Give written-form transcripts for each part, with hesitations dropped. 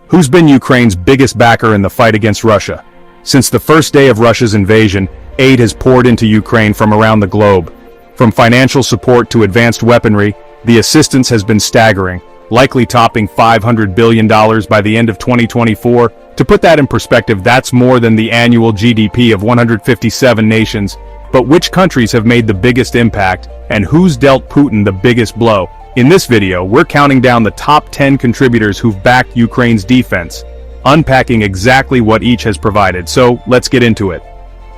Who's been Ukraine's biggest backer in the fight against Russia? Since the first day of Russia's invasion, aid has poured into Ukraine from around the globe. From financial support to advanced weaponry, the assistance has been staggering, likely topping $500 billion by the end of 2024. To put that in perspective, that's more than the annual GDP of 157 nations. But which countries have made the biggest impact, and who's dealt Putin the biggest blow? In this video, we're counting down the top 10 contributors who've backed Ukraine's defense, unpacking exactly what each has provided, so let's get into it.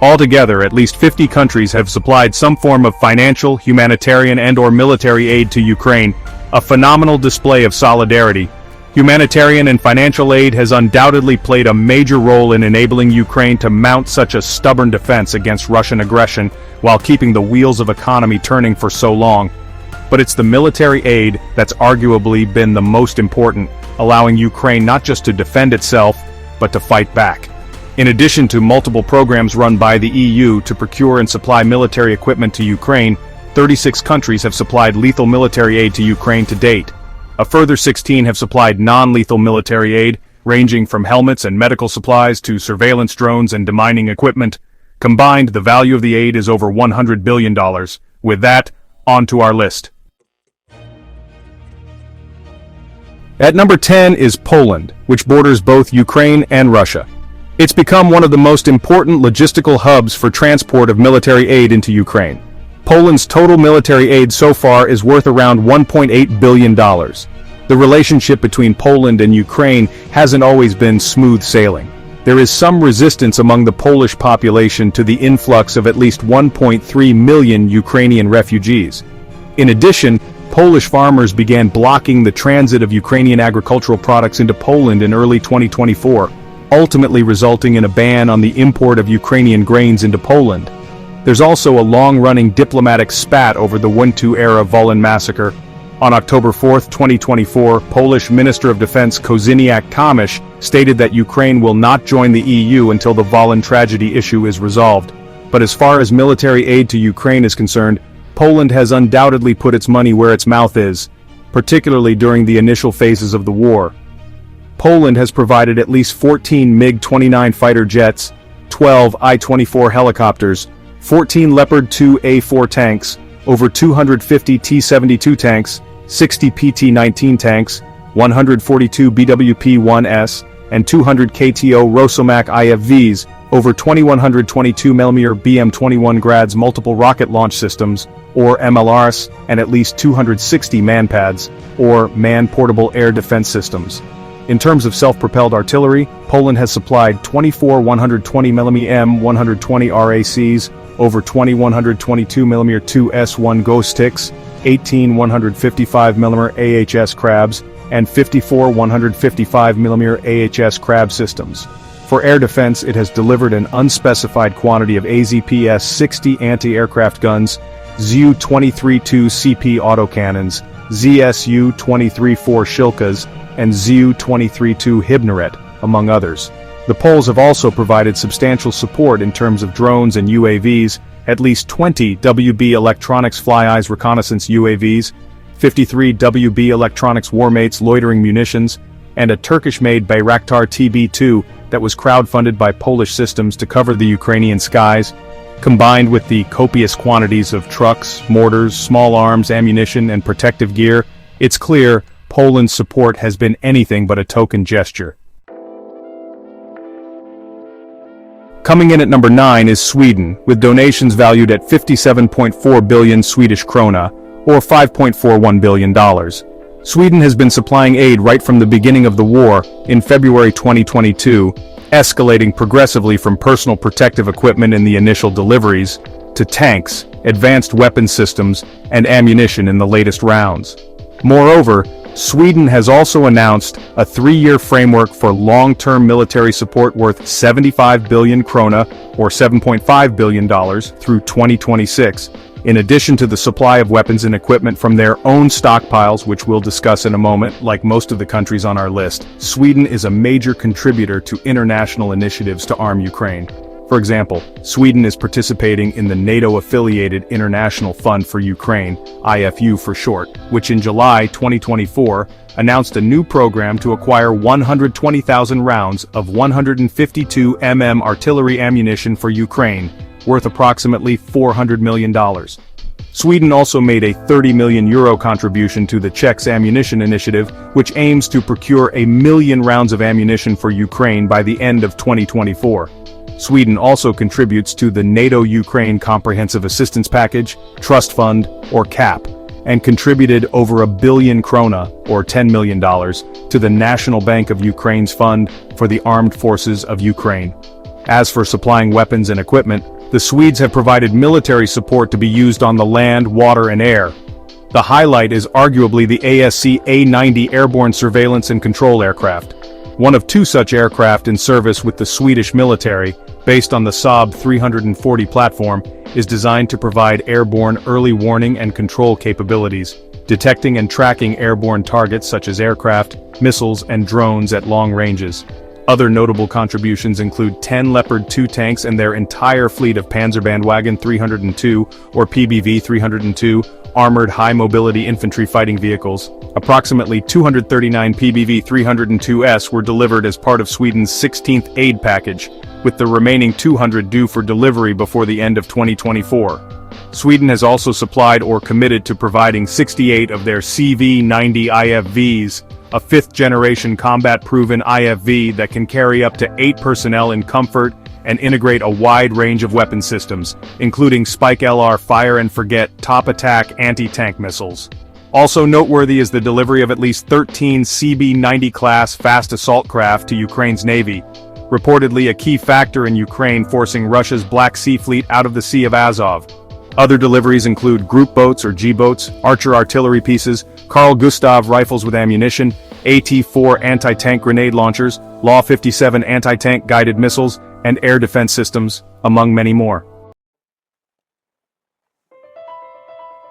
Altogether, at least 50 countries have supplied some form of financial, humanitarian and/or military aid to Ukraine, a phenomenal display of solidarity. Humanitarian and financial aid has undoubtedly played a major role in enabling Ukraine to mount such a stubborn defense against Russian aggression while keeping the wheels of economy turning for so long. But it's the military aid that's arguably been the most important, allowing Ukraine not just to defend itself, but to fight back. In addition to multiple programs run by the EU to procure and supply military equipment to Ukraine, 36 countries have supplied lethal military aid to Ukraine to date. A further 16 have supplied non-lethal military aid, ranging from helmets and medical supplies to surveillance drones and demining equipment. Combined, the value of the aid is over $100 billion. With that, on to our list. At number 10 is Poland, which borders both Ukraine and Russia. It's become one of the most important logistical hubs for transport of military aid into Ukraine. Poland's total military aid so far is worth around $1.8 billion. The relationship between Poland and Ukraine hasn't always been smooth sailing. There is some resistance among the Polish population to the influx of at least 1.3 million Ukrainian refugees. In addition, Polish farmers began blocking the transit of Ukrainian agricultural products into Poland in early 2024, ultimately resulting in a ban on the import of Ukrainian grains into Poland. There's also a long-running diplomatic spat over the Wintu-era Volyn massacre. On October 4, 2024, Polish Minister of Defense Kozyniak-Kamysz stated that Ukraine will not join the EU until the Volyn tragedy issue is resolved. But as far as military aid to Ukraine is concerned, Poland has undoubtedly put its money where its mouth is, particularly during the initial phases of the war. Poland has provided at least 14 MiG-29 fighter jets, 12 I-24 helicopters, 14 Leopard 2A4 tanks, over 250 T-72 tanks, 60 PT-19 tanks, 142 BWP-1S, and 200 KTO Rosomak IFVs, over 2,100 22mm BM-21 Grad's multiple rocket launch systems, or MLRS, and at least 260 MANPADS, or man-portable air defense systems. In terms of self-propelled artillery, Poland has supplied 24 120mm M120 RACs, over 20 122mm 2S1 Ghost sticks, 18 155mm AHS Crabs, and 54 155mm AHS Crab systems. For air defense, it has delivered an unspecified quantity of AZPS-60 anti-aircraft guns, Zu-23-2 CP autocannons, ZSU-23-4 Shilkas, and Zu-23-2 Hibnaret, among others. The Poles have also provided substantial support in terms of drones and UAVs, at least 20 WB Electronics Fly-Eyes reconnaissance UAVs, 53 WB Electronics Warmates loitering munitions, and a Turkish-made Bayraktar TB2 that was crowdfunded by Polish Systems to cover the Ukrainian skies. Combined with the copious quantities of trucks, mortars, small arms, ammunition, and protective gear, it's clear Poland's support has been anything but a token gesture. Coming in at number 9 is Sweden, with donations valued at 57.4 billion Swedish krona, or $5.41 billion. Sweden has been supplying aid right from the beginning of the war, in February 2022, escalating progressively from personal protective equipment in the initial deliveries, to tanks, advanced weapon systems, and ammunition in the latest rounds. Moreover, Sweden has also announced a 3-year framework for long-term military support worth 75 billion krona, or $7.5 billion, through 2026, in addition to the supply of weapons and equipment from their own stockpiles, which we'll discuss in a moment. Like most of the countries on our list, Sweden is a major contributor to international initiatives to arm Ukraine. For example, Sweden is participating in the NATO-affiliated International Fund for Ukraine, IFU for short, which in July 2024 announced a new program to acquire 120,000 rounds of 152 artillery ammunition for Ukraine, worth approximately $400 million. Sweden also made a €30 million contribution to the Czechs ammunition initiative, which aims to procure 1 million rounds of ammunition for Ukraine by the end of 2024. Sweden also contributes to the NATO-Ukraine Comprehensive Assistance Package, Trust Fund, or CAP, and contributed over €1 billion, or $10 million, to the National Bank of Ukraine's Fund for the Armed Forces of Ukraine. As for supplying weapons and equipment, the Swedes have provided military support to be used on the land, water and air. The highlight is arguably the ASC-A90 airborne surveillance and control aircraft. One of 2 such aircraft in service with the Swedish military, based on the Saab 340 platform, is designed to provide airborne early warning and control capabilities, detecting and tracking airborne targets such as aircraft, missiles and drones at long ranges. Other notable contributions include 10 Leopard 2 tanks and their entire fleet of Panzerbandwagen 302 or PBV 302 armored high-mobility infantry fighting vehicles. Approximately 239 PBV 302s were delivered as part of Sweden's 16th aid package, with the remaining 200 due for delivery before the end of 2024. Sweden has also supplied or committed to providing 68 of their CV-90 IFVs, a 5th-generation combat-proven IFV that can carry up to 8 personnel in comfort and integrate a wide range of weapon systems, including Spike LR fire-and-forget top-attack anti-tank missiles. Also noteworthy is the delivery of at least 13 CB-90 class fast assault craft to Ukraine's Navy, reportedly a key factor in Ukraine forcing Russia's Black Sea Fleet out of the Sea of Azov. Other deliveries include group boats or G-boats, Archer artillery pieces, Carl Gustav rifles with ammunition, AT-4 anti-tank grenade launchers, Law 57 anti-tank guided missiles, and air defense systems, among many more.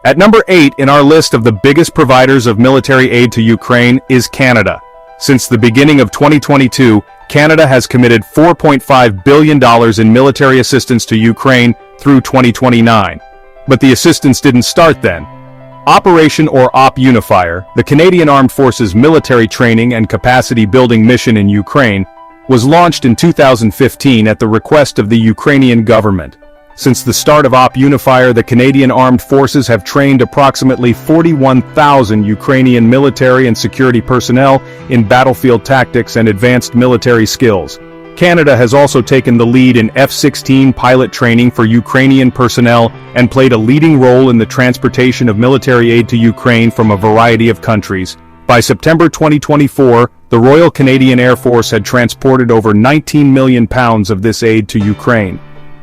At number 8 in our list of the biggest providers of military aid to Ukraine is Canada. Since the beginning of 2022, Canada has committed $4.5 billion in military assistance to Ukraine through 2029. But the assistance didn't start then. Operation or Op Unifier, the Canadian Armed Forces military training and capacity building mission in Ukraine, was launched in 2015 at the request of the Ukrainian government. Since the start of Op Unifier, the Canadian Armed Forces have trained approximately 41,000 Ukrainian military and security personnel in battlefield tactics and advanced military skills. Canada has also taken the lead in F-16 pilot training for Ukrainian personnel and played a leading role in the transportation of military aid to Ukraine from a variety of countries. By September 2024, the Royal Canadian Air Force had transported over £19 million of this aid to Ukraine.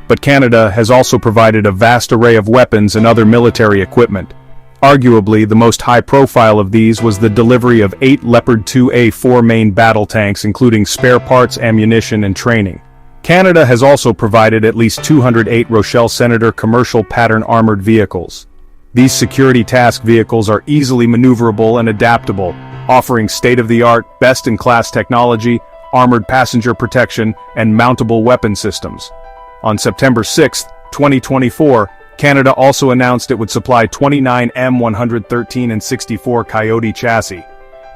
But Canada has also provided a vast array of weapons and other military equipment. Arguably, the most high-profile of these was the delivery of 8 Leopard 2A4 main battle tanks, including spare parts, ammunition, and training. Canada has also provided at least 208 Rochelle Senator commercial pattern armored vehicles. These security task vehicles are easily maneuverable and adaptable, offering state-of-the-art, best-in-class technology, armored passenger protection, and mountable weapon systems. On September 6, 2024, Canada also announced it would supply 29 M113 and 64 Coyote chassis.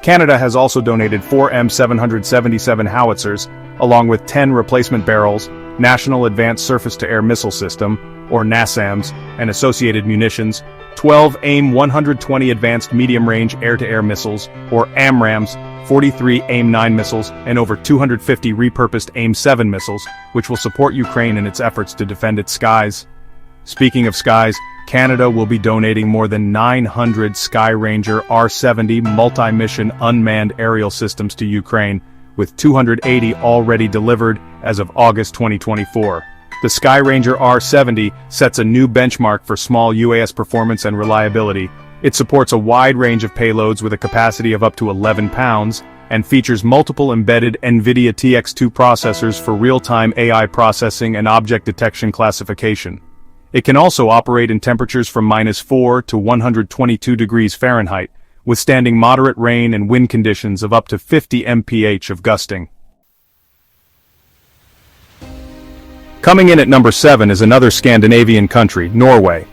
Canada has also donated 4 M777 howitzers, along with 10 replacement barrels, National Advanced Surface-to-Air Missile System, or NASAMS, and associated munitions, 12 AIM-120 Advanced Medium-Range Air-to-Air Missiles, or AMRAAMs, 43 AIM-9 missiles, and over 250 repurposed AIM-7 missiles, which will support Ukraine in its efforts to defend its skies. Speaking of skies, Canada will be donating more than 900 Skyranger R-70 multi-mission unmanned aerial systems to Ukraine, with 280 already delivered as of August 2024. The Skyranger R-70 sets a new benchmark for small UAS performance and reliability. It supports a wide range of payloads with a capacity of up to 11 pounds, and features multiple embedded NVIDIA TX2 processors for real-time AI processing and object detection classification. It can also operate in temperatures from -4 to 122 degrees Fahrenheit, withstanding moderate rain and wind conditions of up to 50 mph of gusting. Coming in at number 7 is another Scandinavian country, Norway.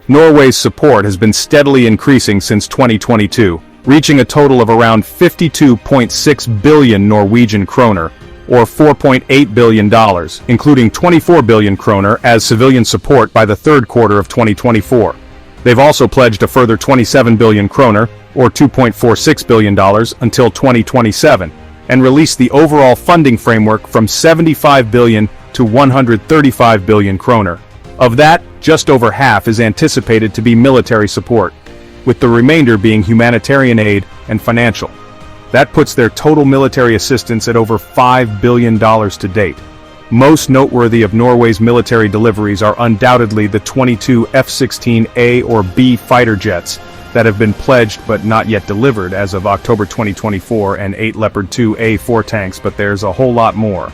Norway's support has been steadily increasing since 2022, reaching a total of around 52.6 billion Norwegian kroner, or $4.8 billion, including 24 billion kroner as civilian support by the third quarter of 2024. They've also pledged a further 27 billion kroner, or $2.46 billion, until 2027, and released the overall funding framework from 75 billion to 135 billion kroner. Of that, just over half is anticipated to be military support, with the remainder being humanitarian aid and financial. That puts their total military assistance at over $5 billion to date. Most noteworthy of Norway's military deliveries are undoubtedly the 22 F-16A or B fighter jets that have been pledged but not yet delivered as of October 2024, and 8 Leopard 2A4 tanks, but there's a whole lot more.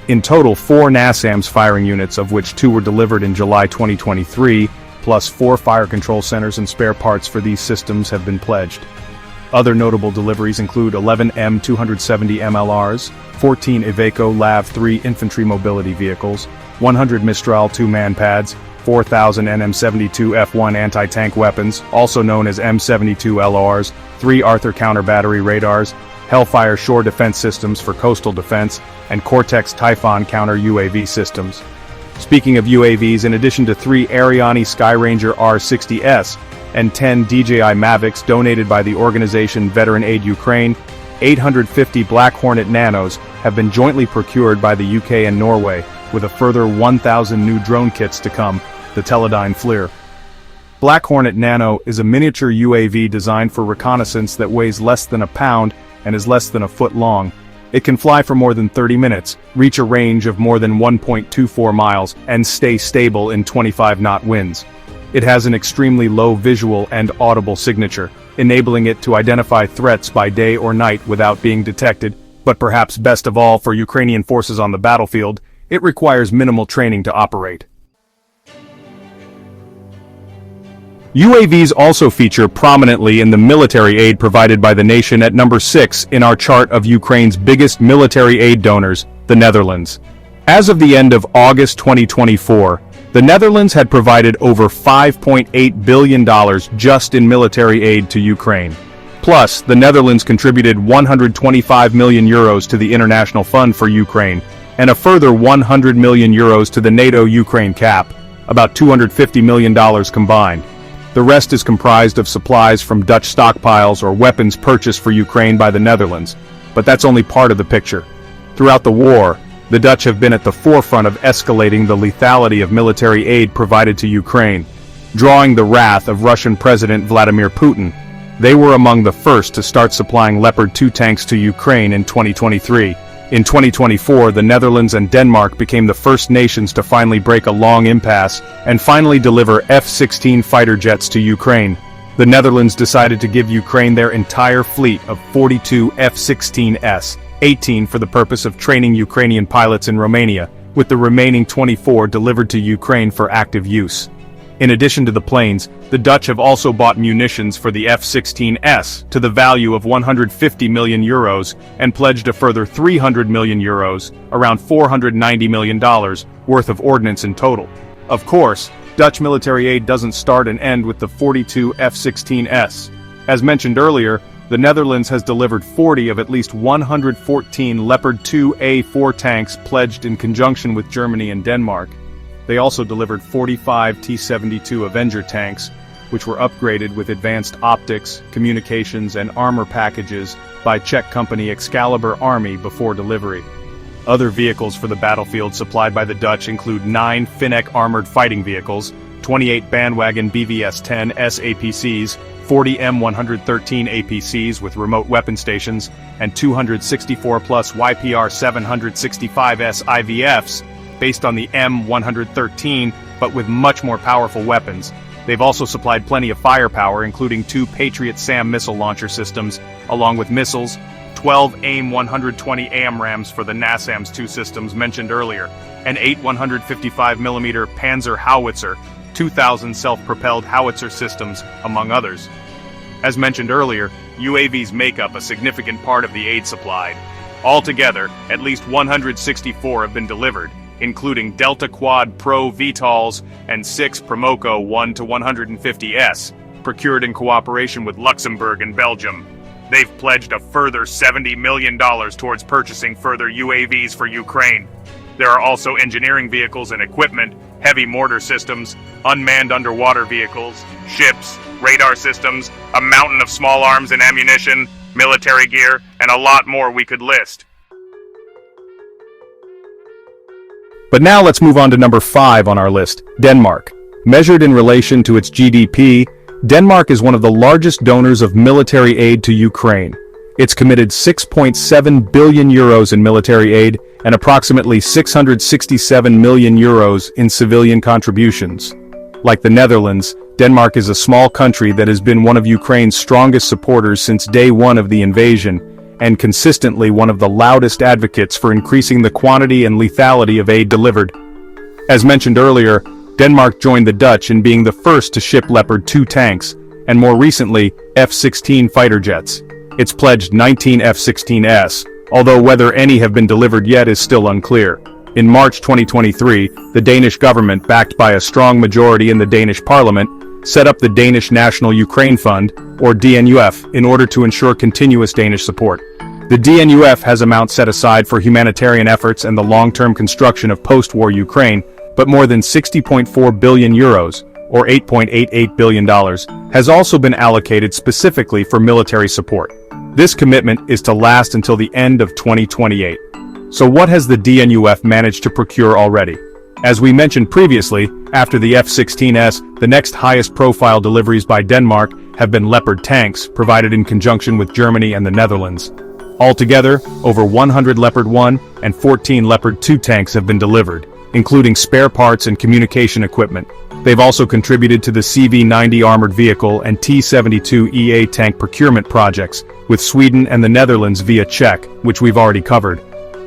In total, 4 NASAMS firing units, of which 2 were delivered in July 2023, plus 4 fire control centers and spare parts for these systems have been pledged. Other notable deliveries include 11 M270 MLRs, 14 Iveco LAV-3 infantry mobility vehicles, 100 Mistral 2 man-pads, 4,000 NM72 F1 anti-tank weapons, also known as M72 LRs, 3 Arthur counter-battery radars, Hellfire shore defense systems for coastal defense, and Cortex Typhon counter-UAV systems. Speaking of UAVs, in addition to 3 Ariane Skyranger R60S and 10 DJI Mavics donated by the organization Veteran Aid Ukraine, 850 Black Hornet Nanos have been jointly procured by the UK and Norway, with a further 1,000 new drone kits to come, the Teledyne FLIR. Black Hornet Nano is a miniature UAV designed for reconnaissance that weighs less than a pound and is less than a foot long. It can fly for more than 30 minutes, reach a range of more than 1.24 miles, and stay stable in 25-knot winds. It has an extremely low visual and audible signature, enabling it to identify threats by day or night without being detected, but perhaps best of all for Ukrainian forces on the battlefield, it requires minimal training to operate. UAVs also feature prominently in the military aid provided by the nation at number 6 in our chart of Ukraine's biggest military aid donors, the Netherlands. As of the end of August 2024, the Netherlands had provided over $5.8 billion just in military aid to Ukraine. Plus, the Netherlands contributed 125 million euros to the International Fund for Ukraine, and a further 100 million euros to the NATO Ukraine cap, about $250 million combined. The rest is comprised of supplies from Dutch stockpiles or weapons purchased for Ukraine by the Netherlands, but that's only part of the picture. Throughout the war, the Dutch have been at the forefront of escalating the lethality of military aid provided to Ukraine, drawing the wrath of Russian President Vladimir Putin. They were among the first to start supplying Leopard 2 tanks to Ukraine in 2023. In 2024, the Netherlands and Denmark became the first nations to finally break a long impasse and finally deliver F-16 fighter jets to Ukraine. The Netherlands decided to give Ukraine their entire fleet of 42 F-16s, 18 for the purpose of training Ukrainian pilots in Romania, with the remaining 24 delivered to Ukraine for active use. In addition to the planes, the Dutch have also bought munitions for the F-16s to the value of 150 million euros and pledged a further 300 million euros, around $490 million, worth of ordnance in total. Of course, Dutch military aid doesn't start and end with the 42 F-16s. As mentioned earlier, the Netherlands has delivered 40 of at least 114 Leopard 2A4 tanks pledged in conjunction with Germany and Denmark. They also delivered 45 T-72 Avenger tanks, which were upgraded with advanced optics, communications, and armor packages by Czech company Excalibur Army before delivery. Other vehicles for the battlefield supplied by the Dutch include 9 Finec armored fighting vehicles, 28 bandwagon BVS-10 SAPCs, 40 M113 APCs with remote weapon stations, and 264-plus YPR 765S IVFs, based on the M113, but with much more powerful weapons. They've also supplied plenty of firepower, including 2 Patriot SAM missile launcher systems, along with missiles, 12 AIM-120 AMRAAMs for the NASAMS 2 systems mentioned earlier, and 8 155mm Panzer howitzer, 2,000 self-propelled howitzer systems, among others. As mentioned earlier, UAVs make up a significant part of the aid supplied. Altogether, at least 164 have been delivered, including Delta Quad Pro VTOLs and 6 Promoco 1-150S, procured in cooperation with Luxembourg and Belgium. They've pledged a further $70 million towards purchasing further UAVs for Ukraine. There are also engineering vehicles and equipment, heavy mortar systems, unmanned underwater vehicles, ships, radar systems, a mountain of small arms and ammunition, military gear, and a lot more we could list. But now let's move on to number 5 on our list, Denmark. Measured in relation to its GDP, Denmark is one of the largest donors of military aid to Ukraine. It's committed 6.7 billion euros in military aid and approximately 667 million euros in civilian contributions. Like the Netherlands, Denmark is a small country that has been one of Ukraine's strongest supporters since day one of the invasion, and consistently one of the loudest advocates for increasing the quantity and lethality of aid delivered. As mentioned earlier, Denmark joined the Dutch in being the first to ship Leopard 2 tanks, and more recently, F-16 fighter jets. It's pledged 19 F-16s, although whether any have been delivered yet is still unclear. In March 2023, the Danish government, backed by a strong majority in the Danish parliament, set up the Danish National Ukraine Fund, or DNUF, in order to ensure continuous Danish support. The DNUF has amounts set aside for humanitarian efforts and the long-term construction of post-war Ukraine, but more than 60.4 billion euros, or $8.88 billion, has also been allocated specifically for military support. This commitment is to last until the end of 2028. So what has the DNUF managed to procure already? As we mentioned previously, after the F-16s, the next highest profile deliveries by Denmark have been Leopard tanks, provided in conjunction with Germany and the Netherlands. Altogether, over 100 Leopard 1 and 14 Leopard 2 tanks have been delivered, including spare parts and communication equipment. They've also contributed to the CV-90 armored vehicle and T-72 EA tank procurement projects, with Sweden and the Netherlands via Czech, which we've already covered.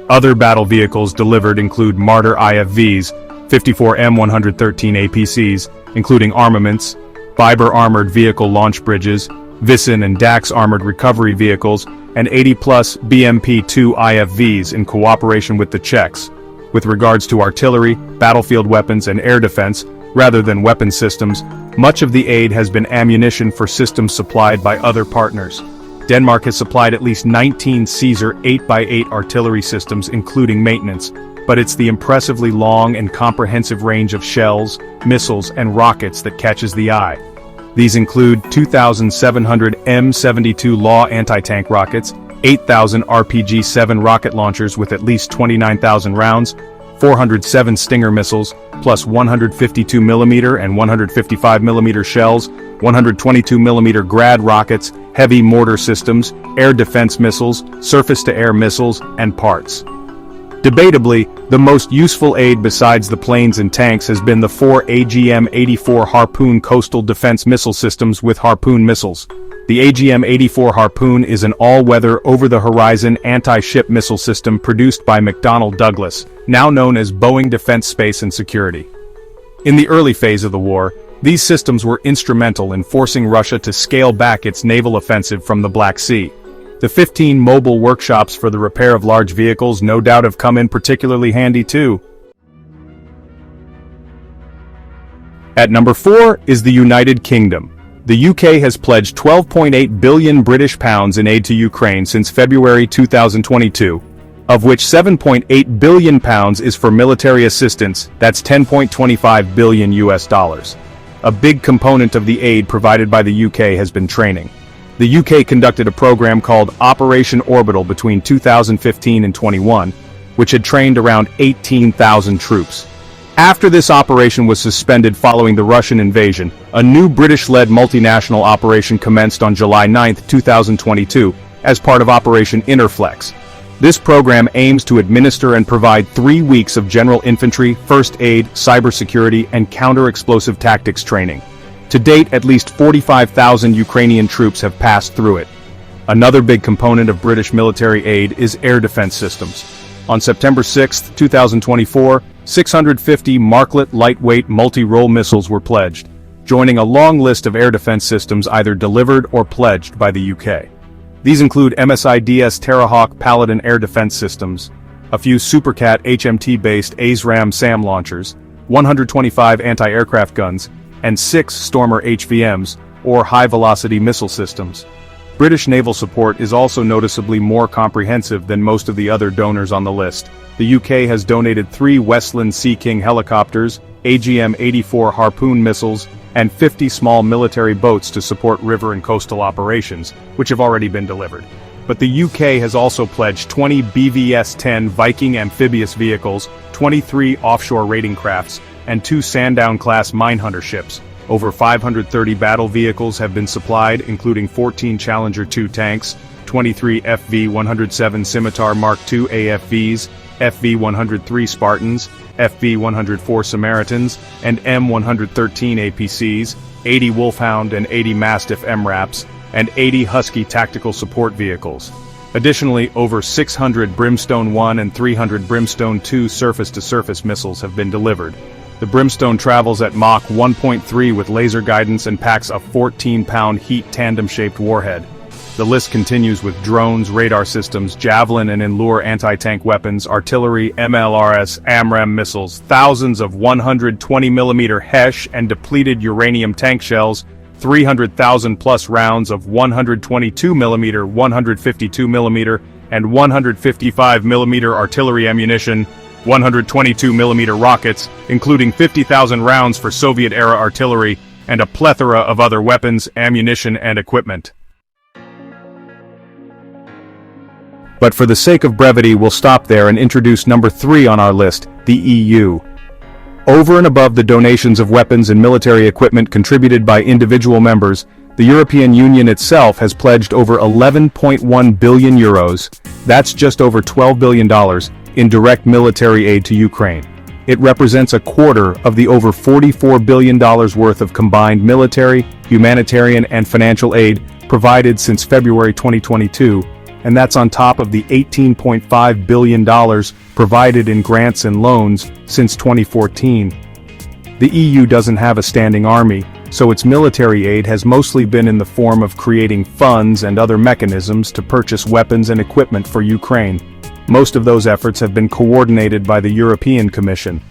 Other battle vehicles delivered include Marder IFVs, 54 M113 APCs, including armaments, Biber armored vehicle launch bridges, Vissen and Dax armored recovery vehicles, and 80-plus BMP-2 IFVs in cooperation with the Czechs. With regards to artillery, battlefield weapons, and air defense, rather than weapon systems, much of the aid has been ammunition for systems supplied by other partners. Denmark has supplied at least 19 Caesar 8x8 artillery systems, including maintenance, but it's the impressively long and comprehensive range of shells, missiles, and rockets that catches the eye. These include 2,700 M72 Law anti-tank rockets, 8,000 RPG-7 rocket launchers with at least 29,000 rounds, 407 Stinger missiles, plus 152mm and 155mm shells, 122mm Grad rockets, heavy mortar systems, air defense missiles, surface-to-air missiles, and parts. Debatably, the most useful aid besides the planes and tanks has been the 4 AGM-84 Harpoon coastal defense missile systems with Harpoon missiles. The AGM-84 Harpoon is an all-weather, over-the-horizon anti-ship missile system produced by McDonnell Douglas, now known as Boeing Defense, Space and Security. In the early phase of the war, these systems were instrumental in forcing Russia to scale back its naval offensive from the Black Sea. The 15 mobile workshops for the repair of large vehicles no doubt have come in particularly handy too. At number 4 is the United Kingdom. The UK has pledged £12.8 billion British pounds in aid to Ukraine since February 2022, of which £7.8 billion pounds is for military assistance. That's $10.25 billion US dollars. A big component of the aid provided by the UK has been training. The UK conducted a program called Operation Orbital between 2015 and 21, which had trained around 18,000 troops. After this operation was suspended following the Russian invasion, a new British-led multinational operation commenced on July 9, 2022, as part of Operation Interflex. This program aims to administer and provide 3 weeks of general infantry, first aid, cybersecurity, and counter-explosive tactics training. To date, at least 45,000 Ukrainian troops have passed through it. Another big component of British military aid is air defense systems. On September 6, 2024, 650 Marklet lightweight multi-role missiles were pledged, joining a long list of air defense systems either delivered or pledged by the UK. These include MSIDS Terrahawk Paladin air defense systems, a few Supercat HMT-based ASRAAM SAM launchers, 125 anti-aircraft guns, and 6 Stormer HVMs, or high-velocity missile systems. British naval support is also noticeably more comprehensive than most of the other donors on the list. The UK has donated 3 Westland Sea King helicopters, AGM-84 Harpoon missiles, and 50 small military boats to support river and coastal operations, which have already been delivered. But the UK has also pledged 20 BVS-10 Viking amphibious vehicles, 23 offshore raiding crafts, and 2 Sandown-class minehunter ships. Over 530 battle vehicles have been supplied, including 14 Challenger 2 tanks, 23 FV-107 Scimitar Mark II AFVs, FV-103 Spartans, FV-104 Samaritans, and M113 APCs, 80 Wolfhound and 80 Mastiff MRAPs, and 80 Husky tactical support vehicles. Additionally, over 600 Brimstone 1 and 300 Brimstone 2 surface-to-surface missiles have been delivered. The Brimstone travels at Mach 1.3 with laser guidance and packs a 14-pound heat tandem-shaped warhead. The list continues with drones, radar systems, javelin and in-lure anti-tank weapons, artillery, MLRS, AMRAAM missiles, thousands of 120mm HESH and depleted uranium tank shells, 300,000-plus rounds of 122mm, 152mm, and 155mm artillery ammunition, 122mm rockets, including 50,000 rounds for Soviet-era artillery, and a plethora of other weapons, ammunition, and equipment. But for the sake of brevity, we'll stop there and introduce number 3 on our list, the EU. Over and above the donations of weapons and military equipment contributed by individual members, the European Union itself has pledged over 11.1 billion euros, that's just over $12 billion, in direct military aid to Ukraine. It represents a quarter of the over $44 billion worth of combined military, humanitarian, and financial aid provided since February 2022, and that's on top of the $18.5 billion provided in grants and loans since 2014. The EU doesn't have a standing army, so its military aid has mostly been in the form of creating funds and other mechanisms to purchase weapons and equipment for Ukraine. Most of those efforts have been coordinated by the European Commission.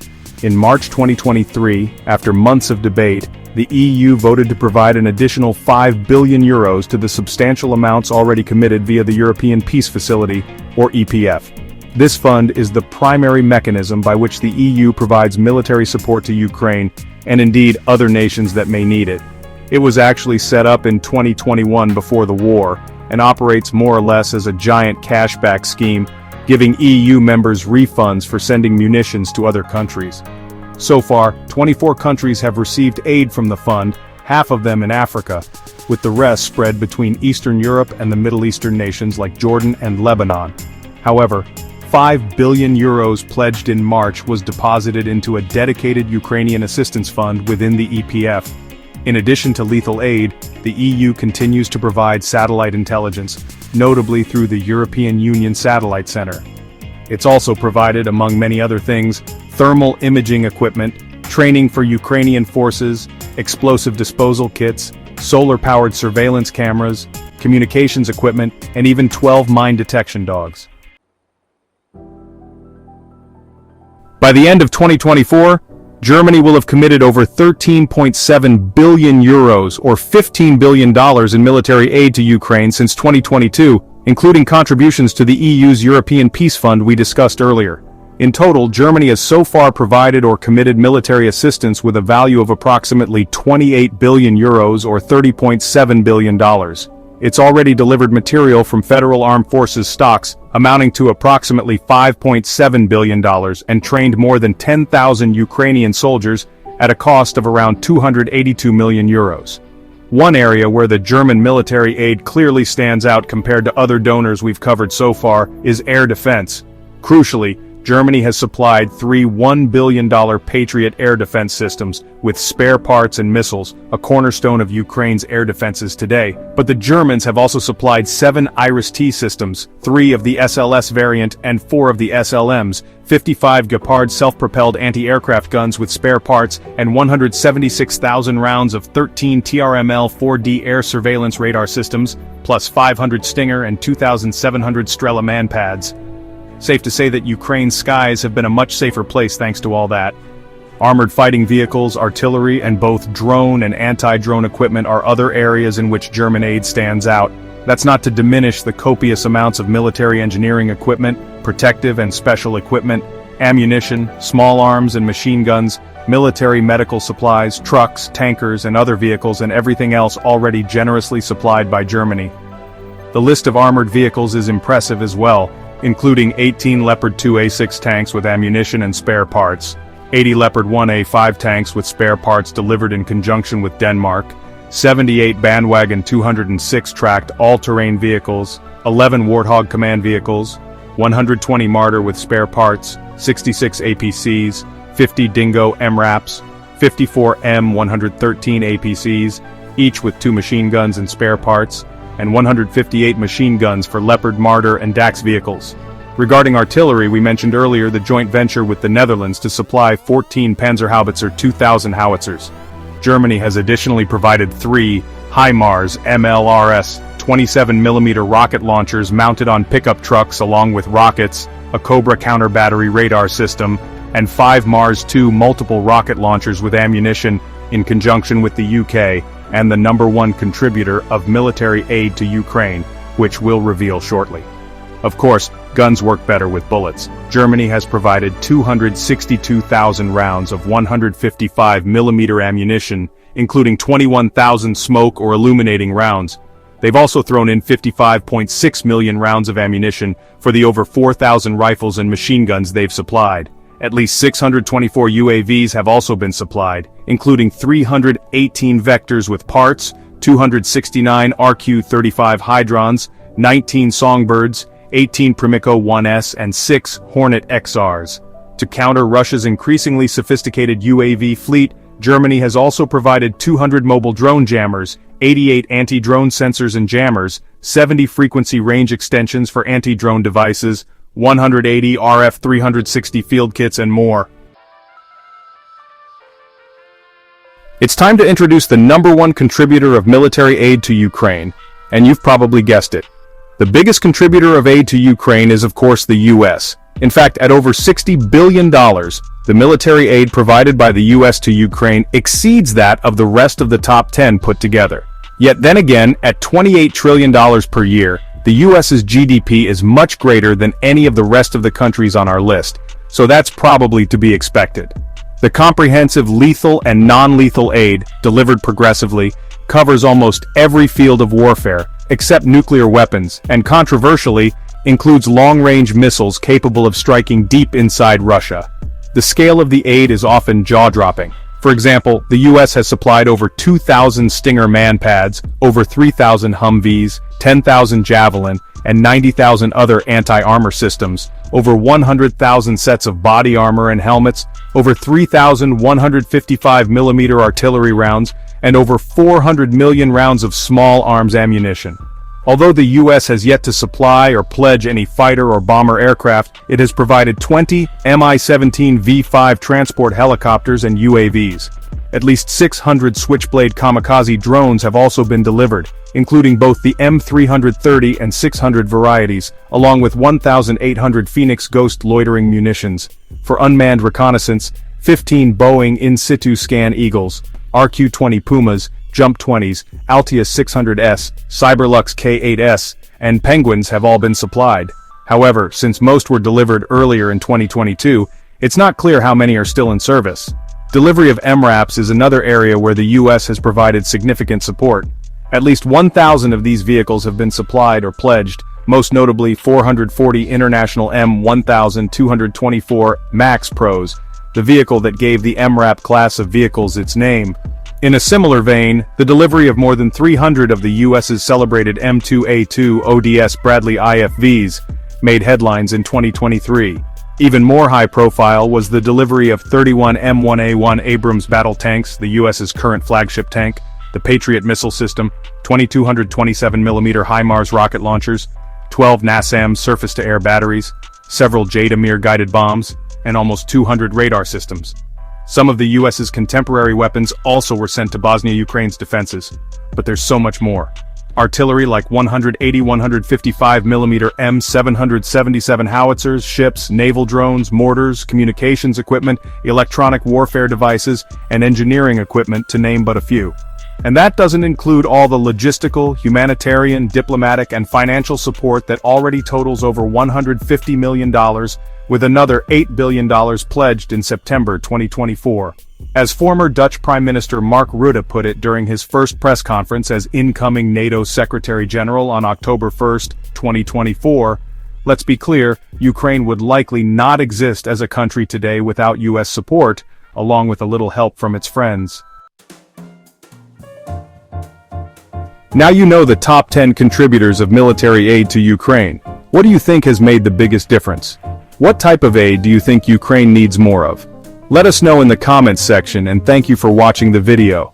In March 2023, after months of debate, the EU voted to provide an additional €5 billion to the substantial amounts already committed via the European Peace Facility, or EPF. This fund is the primary mechanism by which the EU provides military support to Ukraine, and indeed other nations that may need it. It was actually set up in 2021 before the war, and operates more or less as a giant cashback scheme, giving EU members refunds for sending munitions to other countries. So far, 24 countries have received aid from the fund, half of them in Africa, with the rest spread between Eastern Europe and the Middle Eastern nations like Jordan and Lebanon. However, €5 billion pledged in March was deposited into a dedicated Ukrainian assistance fund within the EPF. In addition to lethal aid, the EU continues to provide satellite intelligence, notably through the European Union Satellite Center. It's also provided, among many other things, thermal imaging equipment, training for Ukrainian forces, explosive disposal kits, solar-powered surveillance cameras, communications equipment, and even 12 mine detection dogs. By the end of 2024, Germany will have committed over €13.7 billion, or $15 billion in military aid to Ukraine since 2022, including contributions to the EU's European Peace Fund we discussed earlier. In total, Germany has so far provided or committed military assistance with a value of approximately €28 billion, or $30.7 billion. It's already delivered material from federal armed forces stocks, amounting to approximately $5.7 billion, and trained more than 10,000 Ukrainian soldiers at a cost of around €282 million. One area where the German military aid clearly stands out compared to other donors we've covered so far is air defense. Crucially, Germany has supplied 3 $1 billion Patriot air defense systems with spare parts and missiles, a cornerstone of Ukraine's air defenses today. But the Germans have also supplied 7 Iris-T systems, 3 of the SLS variant and 4 of the SLMs, 55 Gepard self-propelled anti-aircraft guns with spare parts, and 176,000 rounds of 13 TRML-4D air surveillance radar systems, plus 500 Stinger and 2,700 Strela man pads. Safe to say that Ukraine's skies have been a much safer place thanks to all that. Armored fighting vehicles, artillery, and both drone and anti-drone equipment are other areas in which German aid stands out. That's not to diminish the copious amounts of military engineering equipment, protective and special equipment, ammunition, small arms and machine guns, military medical supplies, trucks, tankers, and other vehicles, and everything else already generously supplied by Germany. The list of armored vehicles is impressive as well, including 18 Leopard 2A6 tanks with ammunition and spare parts, 80 Leopard 1A5 tanks with spare parts delivered in conjunction with Denmark, 78 Bandwagon 206 tracked all-terrain vehicles, 11 Warthog command vehicles, 120 Marder with spare parts, 66 APCs, 50 Dingo MRAPs, 54 M113 APCs, each with 2 machine guns and spare parts, and 158 machine guns for Leopard, Marder, and Dax vehicles. Regarding artillery, we mentioned earlier the joint venture with the Netherlands to supply 14 Panzerhaubitze 2000 howitzers. Germany has additionally provided 3 HIMARS MLRS 27mm rocket launchers mounted on pickup trucks along with rockets, a Cobra counter-battery radar system, and 5 Mars 2 multiple rocket launchers with ammunition in conjunction with the UK and the #1 contributor of military aid to Ukraine, which we'll reveal shortly. Of course, guns work better with bullets. Germany has provided 262,000 rounds of 155mm ammunition, including 21,000 smoke or illuminating rounds. They've also thrown in 55.6 million rounds of ammunition for the over 4,000 rifles and machine guns they've supplied. At least 624 UAVs have also been supplied, including 318 Vectors with parts, 269 RQ-35 Hydrons, 19 Songbirds, 18 Primiko 1S, and 6 Hornet XRs. To counter Russia's increasingly sophisticated UAV fleet, Germany has also provided 200 mobile drone jammers, 88 anti-drone sensors and jammers, 70 frequency range extensions for anti-drone devices, 180 RF 360 field kits, and more. It's time to introduce the #1 contributor of military aid to Ukraine, and you've probably guessed it. The biggest contributor of aid to Ukraine is of course the US. In fact, at over $60 billion, the military aid provided by the US to Ukraine exceeds that of the rest of the top 10 put together. Yet then again, at $28 trillion per year, the US's GDP is much greater than any of the rest of the countries on our list, so that's probably to be expected. The comprehensive lethal and non-lethal aid, delivered progressively, covers almost every field of warfare, except nuclear weapons, and controversially, includes long-range missiles capable of striking deep inside Russia. The scale of the aid is often jaw-dropping. For example, the US has supplied over 2,000 Stinger man-pads, over 3,000 Humvees, 10,000 Javelin, and 90,000 other anti-armor systems, over 100,000 sets of body armor and helmets, over 3,155mm artillery rounds, and over 400 million rounds of small arms ammunition. Although the US has yet to supply or pledge any fighter or bomber aircraft, it has provided 20 Mi-17 V5 transport helicopters and UAVs. At least 600 Switchblade kamikaze drones have also been delivered, including both the M330 and 600 varieties, along with 1,800 Phoenix Ghost loitering munitions. For unmanned reconnaissance, 15 Boeing in-situ scan Eagles, RQ-20 Pumas, Jump 20s, Altius 600S, Cyberlux K8S, and Penguins have all been supplied. However, since most were delivered earlier in 2022, it's not clear how many are still in service. Delivery of MRAPs is another area where the US has provided significant support. At least 1,000 of these vehicles have been supplied or pledged, most notably 440 International M1224 Max Pros, the vehicle that gave the MRAP class of vehicles its name. In a similar vein, the delivery of more than 300 of the US's celebrated M2A2 ODS Bradley IFVs made headlines in 2023. Even more high-profile was the delivery of 31 M1A1 Abrams battle tanks, the US's current flagship tank, the Patriot missile system, 2,227mm HIMARS rocket launchers, 12 NASAM surface-to-air batteries, several JDAMIR guided bombs, and almost 200 radar systems. Some of the US's contemporary weapons also were sent to Bosnia-Ukraine's defenses, but there's so much more. Artillery like 180-155mm M777 howitzers, ships, naval drones, mortars, communications equipment, electronic warfare devices, and engineering equipment, to name but a few. And that doesn't include all the logistical, humanitarian, diplomatic, and financial support that already totals over $150 million, with another $8 billion pledged in September 2024. As former Dutch Prime Minister Mark Rutte put it during his first press conference as incoming NATO Secretary General on October 1, 2024, let's be clear, Ukraine would likely not exist as a country today without US support, along with a little help from its friends. Now you know the top 10 contributors of military aid to Ukraine. What do you think has made the biggest difference? What type of aid do you think Ukraine needs more of? Let us know in the comments section, and thank you for watching the video.